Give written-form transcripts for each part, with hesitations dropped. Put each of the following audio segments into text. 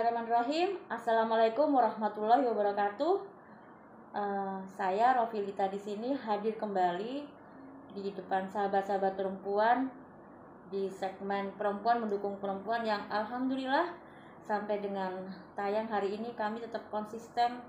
Bismillahirrahmanirrahim. Assalamualaikum warahmatullahi wabarakatuh. Saya Rofilita di sini hadir kembali di depan sahabat-sahabat perempuan di segmen perempuan mendukung perempuan yang alhamdulillah sampai dengan tayang hari ini kami tetap konsisten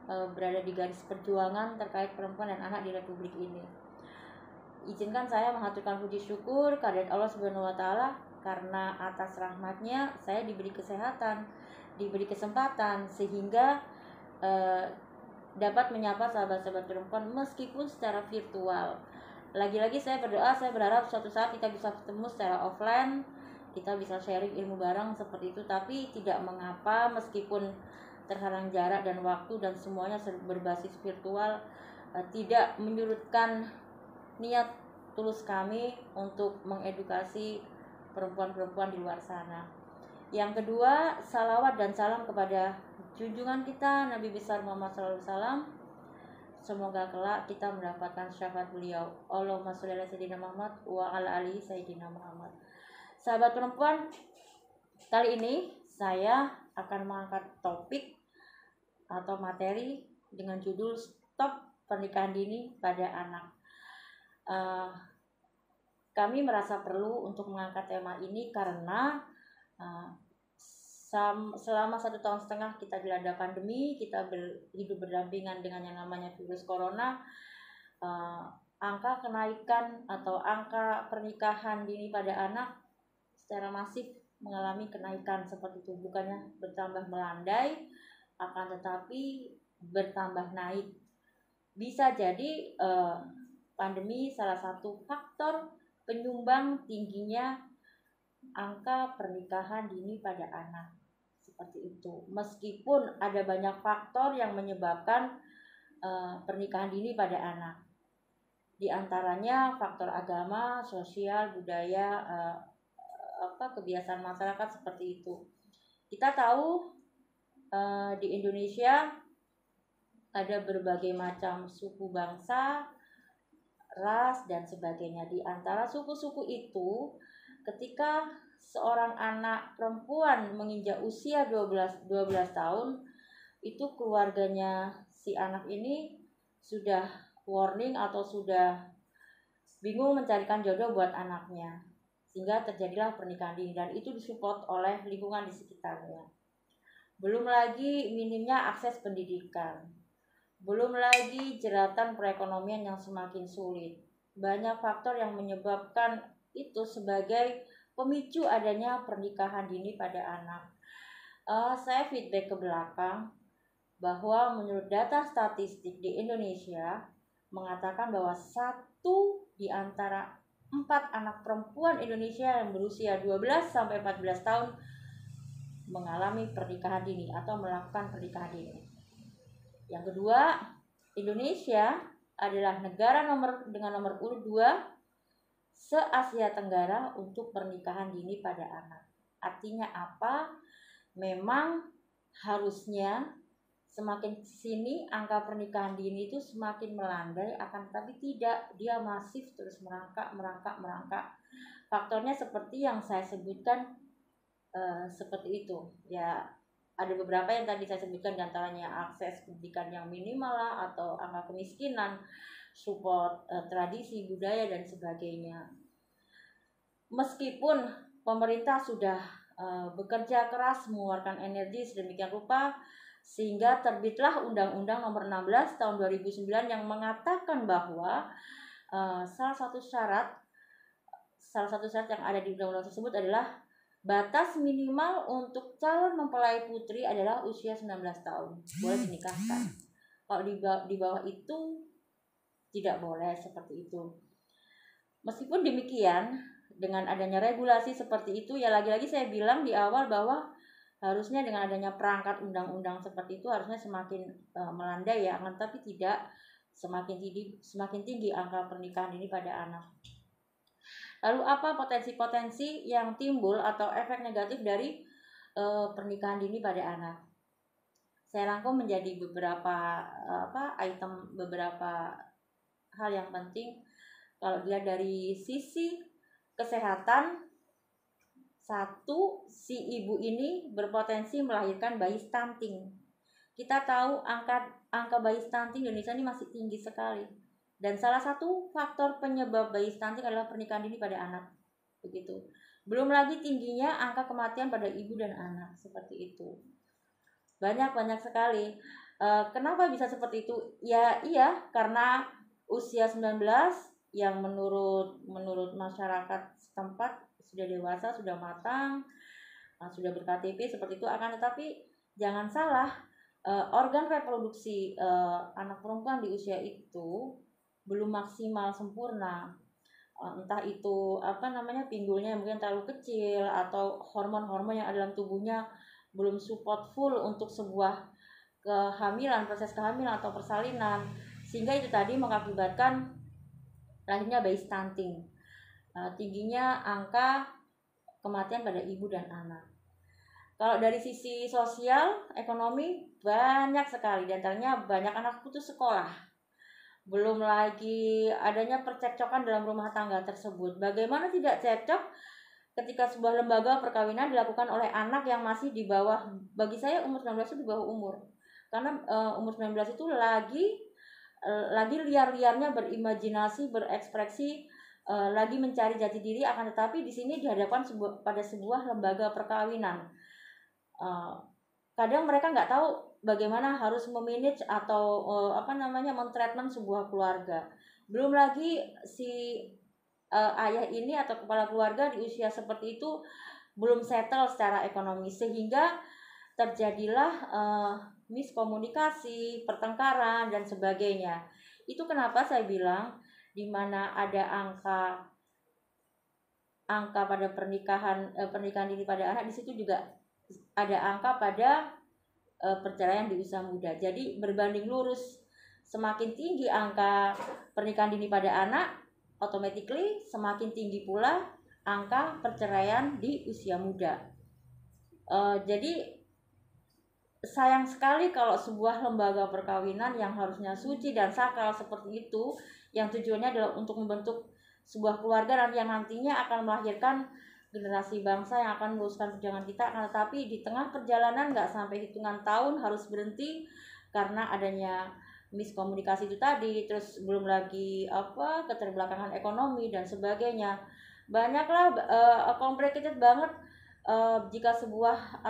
berada di garis perjuangan terkait perempuan dan anak di Republik ini. Izinkan saya mengaturkan puji syukur kehadirat Allah Subhanahu wa taala karena atas rahmatnya saya diberi kesehatan, diberi kesempatan sehingga dapat menyapa sahabat-sahabat perempuan meskipun secara virtual. Lagi-lagi saya berdoa, saya berharap suatu saat kita bisa ketemu secara offline, kita bisa sharing ilmu bareng seperti itu, tapi tidak mengapa meskipun terhalang jarak dan waktu dan semuanya berbasis virtual, tidak menyurutkan niat tulus kami untuk mengedukasi perempuan-perempuan di luar sana. Yang kedua, salawat dan salam kepada junjungan kita Nabi besar Muhammad SAW. Semoga kelak kita mendapatkan syafaat beliau. Allahumma sholli ala sayyidina Muhammad wa ala ali sayyidina Muhammad. Sahabat perempuan, kali ini saya akan mengangkat topik atau materi dengan judul Stop Pernikahan Dini pada Anak. Kami merasa perlu untuk mengangkat tema ini karena selama 1,5 tahun kita dilanda pandemi, kita hidup berdampingan dengan yang namanya virus corona. Angka kenaikan atau angka pernikahan dini pada anak secara masif mengalami kenaikan seperti itu, bukannya bertambah melandai, akan tetapi bertambah naik. Bisa jadi pandemi salah satu faktor penyumbang tingginya angka pernikahan dini pada anak seperti itu. Meskipun ada banyak faktor yang menyebabkan pernikahan dini pada anak, di antaranya faktor agama, sosial, budaya, kebiasaan masyarakat seperti itu. Kita tahu di Indonesia ada berbagai macam suku bangsa, ras dan sebagainya. Di antara suku-suku itu, ketika seorang anak perempuan menginjak usia 12 tahun, itu keluarganya si anak ini sudah warning atau sudah bingung mencarikan jodoh buat anaknya, sehingga terjadilah pernikahan dini dan itu disupport oleh lingkungan di sekitarnya. Belum lagi minimnya akses pendidikan, belum lagi jeratan perekonomian yang semakin sulit. Banyak faktor yang menyebabkan itu sebagai pemicu adanya pernikahan dini pada anak. Saya feedback ke belakang bahwa menurut data statistik di Indonesia mengatakan bahwa 1 di antara 4 anak perempuan Indonesia yang berusia 12-14 tahun mengalami pernikahan dini atau melakukan pernikahan dini. Yang kedua, Indonesia adalah negara dengan nomor urut 2 se-Asia Tenggara untuk pernikahan dini pada anak. Artinya apa? Memang harusnya semakin sini angka pernikahan dini itu semakin melandai, akan tetapi tidak, dia masif terus merangkak. Faktornya seperti yang saya sebutkan seperti itu. Ya, ada beberapa yang tadi saya sebutkan, diantaranya akses pendidikan yang minimal lah, atau angka kemiskinan, support tradisi, budaya dan sebagainya. Meskipun pemerintah sudah bekerja keras mengeluarkan energi sedemikian rupa sehingga terbitlah Undang-Undang Nomor 16 Tahun 2009 yang mengatakan bahwa salah satu syarat yang ada di undang-undang tersebut adalah batas minimal untuk calon mempelai putri adalah usia 19 tahun, boleh dinikahkan. Kalau di bawah itu tidak boleh seperti itu. Meskipun demikian, dengan adanya regulasi seperti itu, ya lagi-lagi saya bilang di awal bahwa harusnya dengan adanya perangkat undang-undang seperti itu harusnya semakin melandai ya, tapi tidak, semakin tinggi angka pernikahan ini pada anak. Lalu apa potensi-potensi yang timbul atau efek negatif dari pernikahan dini pada anak? Saya rangkum menjadi beberapa beberapa hal yang penting. Kalau dilihat dari sisi kesehatan, Satu, si ibu ini berpotensi melahirkan bayi stunting. Kita tahu angka bayi stunting di Indonesia ini masih tinggi sekali. Dan salah satu faktor penyebab bayi stunting adalah pernikahan dini pada anak. Begitu. Belum lagi tingginya angka kematian pada ibu dan anak, seperti itu. Banyak sekali. Kenapa bisa seperti itu? Ya iya, karena usia 19 yang menurut masyarakat setempat sudah dewasa, sudah matang, sudah ber-KTP seperti itu. Akan tetapi jangan salah, organ reproduksi anak perempuan di usia itu belum maksimal sempurna. Entah itu pinggulnya mungkin terlalu kecil, atau hormon-hormon yang ada dalam tubuhnya belum support full untuk sebuah kehamilan, proses kehamilan atau persalinan, sehingga itu tadi mengakibatkan lahirnya bayi stunting. Tingginya angka kematian pada ibu dan anak. Kalau dari sisi sosial, ekonomi, banyak sekali. Di antaranya banyak anak putus sekolah. Belum lagi adanya percekcokan dalam rumah tangga tersebut. Bagaimana tidak cekcok ketika sebuah lembaga perkawinan dilakukan oleh anak yang masih di bawah, bagi saya umur 19 itu di bawah umur. Karena umur 19 itu lagi liar-liarnya berimajinasi, berekspresi, lagi mencari jati diri. Akan tetapi di sini dihadapkan pada sebuah lembaga perkawinan. Kadang mereka nggak tahu bagaimana harus memanage atau mentreatment sebuah keluarga. Belum lagi si ayah ini atau kepala keluarga di usia seperti itu belum settle secara ekonomi, sehingga terjadilah miskomunikasi, pertengkaran dan sebagainya. Itu kenapa saya bilang di mana ada angka pada pernikahan dini pada anak, di situ juga ada angka pada perceraian di usia muda. Jadi berbanding lurus, semakin tinggi angka pernikahan dini pada anak, automatically semakin tinggi pula angka perceraian di usia muda. Jadi sayang sekali kalau sebuah lembaga perkawinan yang harusnya suci dan sakral seperti itu, yang tujuannya adalah untuk membentuk sebuah keluarga yang nantinya akan melahirkan generasi bangsa yang akan meneruskan perjuangan kita, tetapi di tengah perjalanan nggak sampai hitungan tahun harus berhenti karena adanya miskomunikasi itu tadi. Terus belum lagi keterbelakangan ekonomi dan sebagainya. Banyaklah complicated banget jika sebuah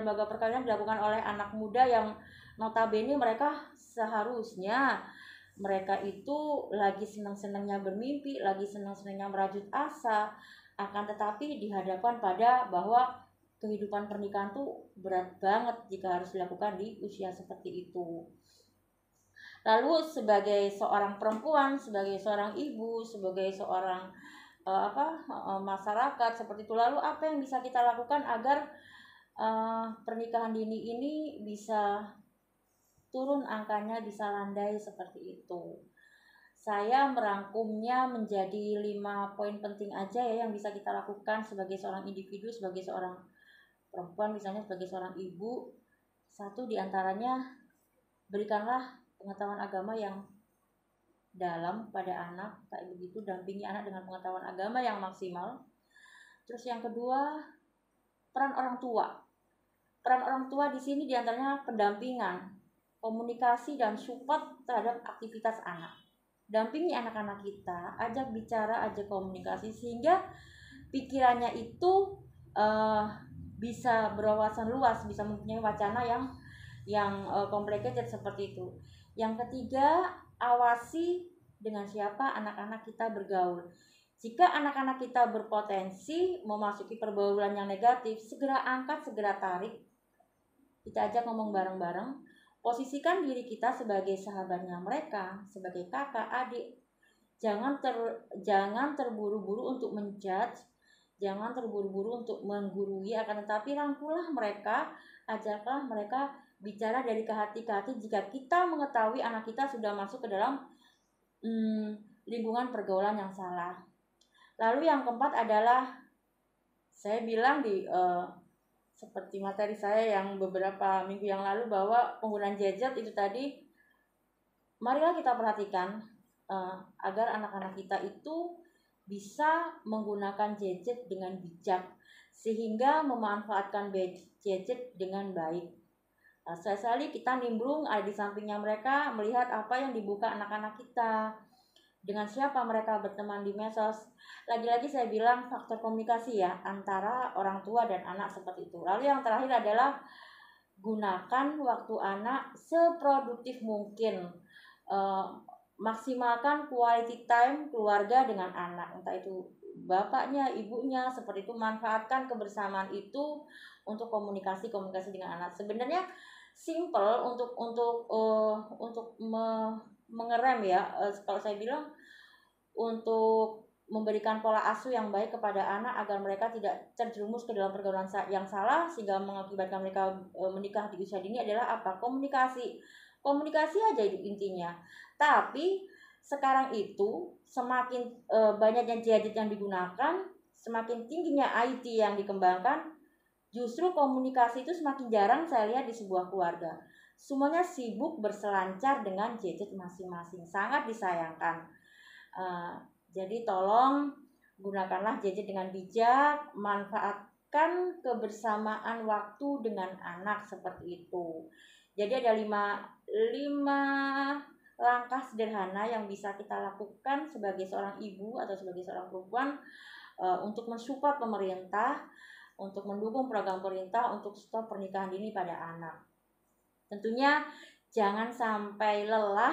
lembaga perkawinan dilakukan oleh anak muda yang notabene mereka seharusnya mereka itu lagi senang-senangnya bermimpi, lagi senang-senangnya merajut asa, akan tetapi dihadapkan pada bahwa kehidupan pernikahan tuh berat banget jika harus dilakukan di usia seperti itu. Lalu sebagai seorang perempuan, sebagai seorang ibu, sebagai seorang masyarakat seperti itu, lalu apa yang bisa kita lakukan agar pernikahan dini ini bisa turun angkanya, bisa landai seperti itu? Saya merangkumnya menjadi 5 poin penting aja ya yang bisa kita lakukan sebagai seorang individu, sebagai seorang perempuan, misalnya sebagai seorang ibu. Satu diantaranya, berikanlah pengetahuan agama yang dalam pada anak, kayak begitu, dampingi anak dengan pengetahuan agama yang maksimal. Terus yang kedua, peran orang tua. Peran orang tua di sini diantaranya pendampingan, komunikasi dan support terhadap aktivitas anak. Dampingi anak-anak kita, ajak bicara, ajak komunikasi, sehingga pikirannya itu bisa berwawasan luas, bisa mempunyai wacana yang complicated seperti itu. Yang ketiga, awasi dengan siapa anak-anak kita bergaul. Jika anak-anak kita berpotensi memasuki pergaulan yang negatif, segera angkat, segera tarik. Kita ajak ngomong bareng-bareng. Posisikan diri kita sebagai sahabatnya mereka, sebagai kakak, adik. Jangan terburu-buru untuk menjudge, jangan terburu-buru untuk menggurui, akan tetapi rangkulah mereka, ajaklah mereka bicara dari ke hati ke hati jika kita mengetahui anak kita sudah masuk ke dalam lingkungan pergaulan yang salah. Lalu yang keempat adalah, saya bilang seperti materi saya yang beberapa minggu yang lalu, bahwa penggunaan gadget itu tadi, marilah kita perhatikan agar anak-anak kita itu bisa menggunakan gadget dengan bijak. sehingga memanfaatkan gadget dengan baik. Sekali kita nimbrung ada di sampingnya mereka, melihat apa yang dibuka anak-anak kita, dengan siapa mereka berteman di medsos. Lagi-lagi saya bilang faktor komunikasi ya antara orang tua dan anak seperti itu. Lalu yang terakhir adalah gunakan waktu anak seproduktif mungkin. Maksimalkan quality time keluarga dengan anak, entah itu bapaknya, ibunya, seperti itu. Manfaatkan kebersamaan itu untuk komunikasi dengan anak. Sebenarnya simple untuk mengerem ya, kalau saya bilang untuk memberikan pola asuh yang baik kepada anak agar mereka tidak terjerumus ke dalam pergaulan yang salah sehingga mengakibatkan mereka menikah di usia dini adalah apa? Komunikasi aja itu intinya. Tapi sekarang itu semakin banyaknya gadget yang digunakan, semakin tingginya IT yang dikembangkan, justru komunikasi itu semakin jarang saya lihat di sebuah keluarga. Semuanya sibuk berselancar dengan gadget masing-masing, sangat disayangkan. Jadi tolong gunakanlah gadget dengan bijak, manfaatkan kebersamaan waktu dengan anak seperti itu. Jadi ada 5 langkah sederhana yang bisa kita lakukan sebagai seorang ibu atau sebagai seorang perempuan untuk mensupport pemerintah, untuk mendukung program pemerintah untuk stop pernikahan dini pada anak. Tentunya jangan sampai lelah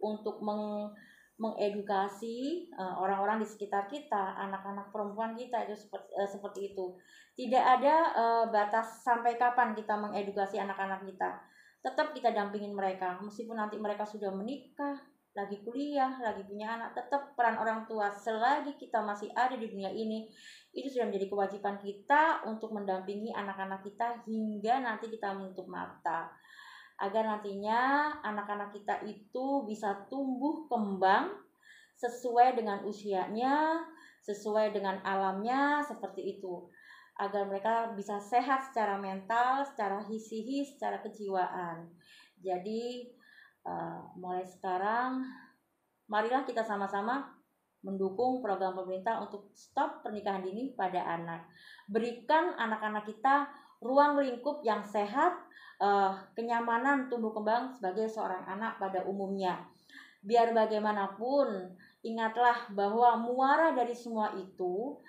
untuk mengedukasi orang-orang di sekitar kita, anak-anak perempuan kita itu seperti itu. Tidak ada batas sampai kapan kita mengedukasi anak-anak kita. Tetap kita dampingin mereka, meskipun nanti mereka sudah menikah, lagi kuliah, lagi punya anak, tetap peran orang tua selagi kita masih ada di dunia ini, itu sudah menjadi kewajiban kita untuk mendampingi anak-anak kita hingga nanti kita menutup mata. Agar nantinya anak-anak kita itu bisa tumbuh kembang sesuai dengan usianya, sesuai dengan alamnya, seperti itu. Agar mereka bisa sehat secara mental, secara psikis, secara kejiwaan. Jadi mulai sekarang marilah kita sama-sama mendukung program pemerintah untuk stop pernikahan dini pada anak. Berikan anak-anak kita ruang lingkup yang sehat, kenyamanan tumbuh kembang sebagai seorang anak pada umumnya. Biar bagaimanapun, ingatlah bahwa muara dari semua itu,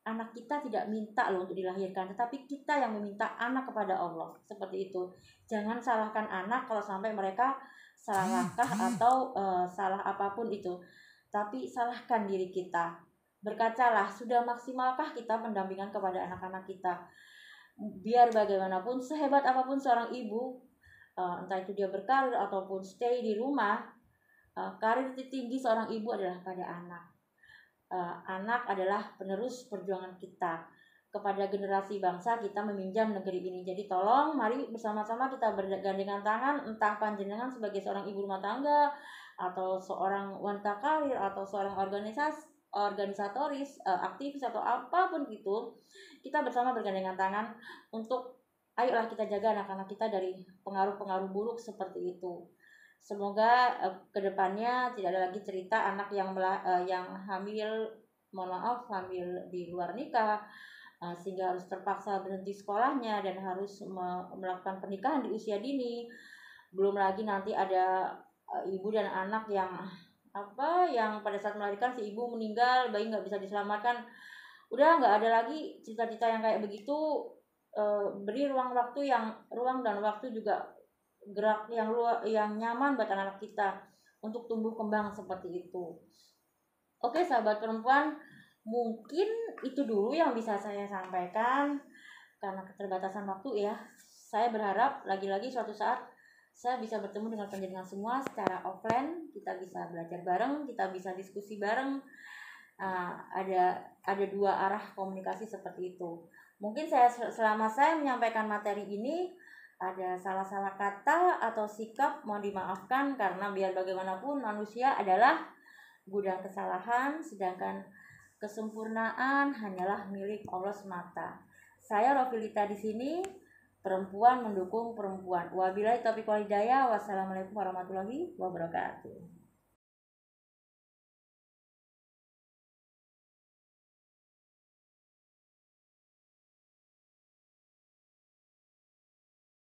anak kita tidak minta loh untuk dilahirkan, tetapi kita yang meminta anak kepada Allah. Seperti itu. Jangan salahkan anak kalau sampai mereka salah langkah atau salah apapun itu. Tapi salahkan diri kita. Berkacalah, sudah maksimalkah kita pendampingan kepada anak-anak kita? Biar bagaimanapun, sehebat apapun seorang ibu, entah itu dia berkarir ataupun stay di rumah, karir tertinggi seorang ibu adalah pada anak. Anak adalah penerus perjuangan kita. Kepada generasi bangsa kita meminjam negeri ini. Jadi tolong mari bersama-sama kita bergandengan tangan, entah panjenengan sebagai seorang ibu rumah tangga atau seorang wanita karir atau seorang organisatoris, aktivis atau apapun gitu, kita bersama bergandengan tangan untuk ayolah kita jaga anak-anak kita dari pengaruh-pengaruh buruk seperti itu. Semoga kedepannya tidak ada lagi cerita anak yang hamil, hamil di luar nikah, sehingga harus terpaksa berhenti sekolahnya dan harus melakukan pernikahan di usia dini. Belum lagi nanti ada ibu dan anak yang pada saat melahirkan si ibu meninggal, bayi nggak bisa diselamatkan. Udah nggak ada lagi cita-cita yang kayak begitu. Beri ruang dan waktu juga gerak yang nyaman buat anak-anak kita untuk tumbuh kembang seperti itu. Oke sahabat perempuan, mungkin itu dulu yang bisa saya sampaikan karena keterbatasan waktu ya. Saya berharap lagi-lagi suatu saat saya bisa bertemu dengan panjenengan semua secara offline, kita bisa belajar bareng, kita bisa diskusi bareng. Ada 2 arah komunikasi seperti itu. Mungkin selama saya menyampaikan materi ini ada salah-salah kata atau sikap, mohon dimaafkan karena biar bagaimanapun manusia adalah gudang kesalahan, sedangkan kesempurnaan hanyalah milik Allah semata. Saya Rofilita di sini, perempuan mendukung perempuan. Wabillahi taufiq wal hidayah. Wassalamualaikum warahmatullahi wabarakatuh.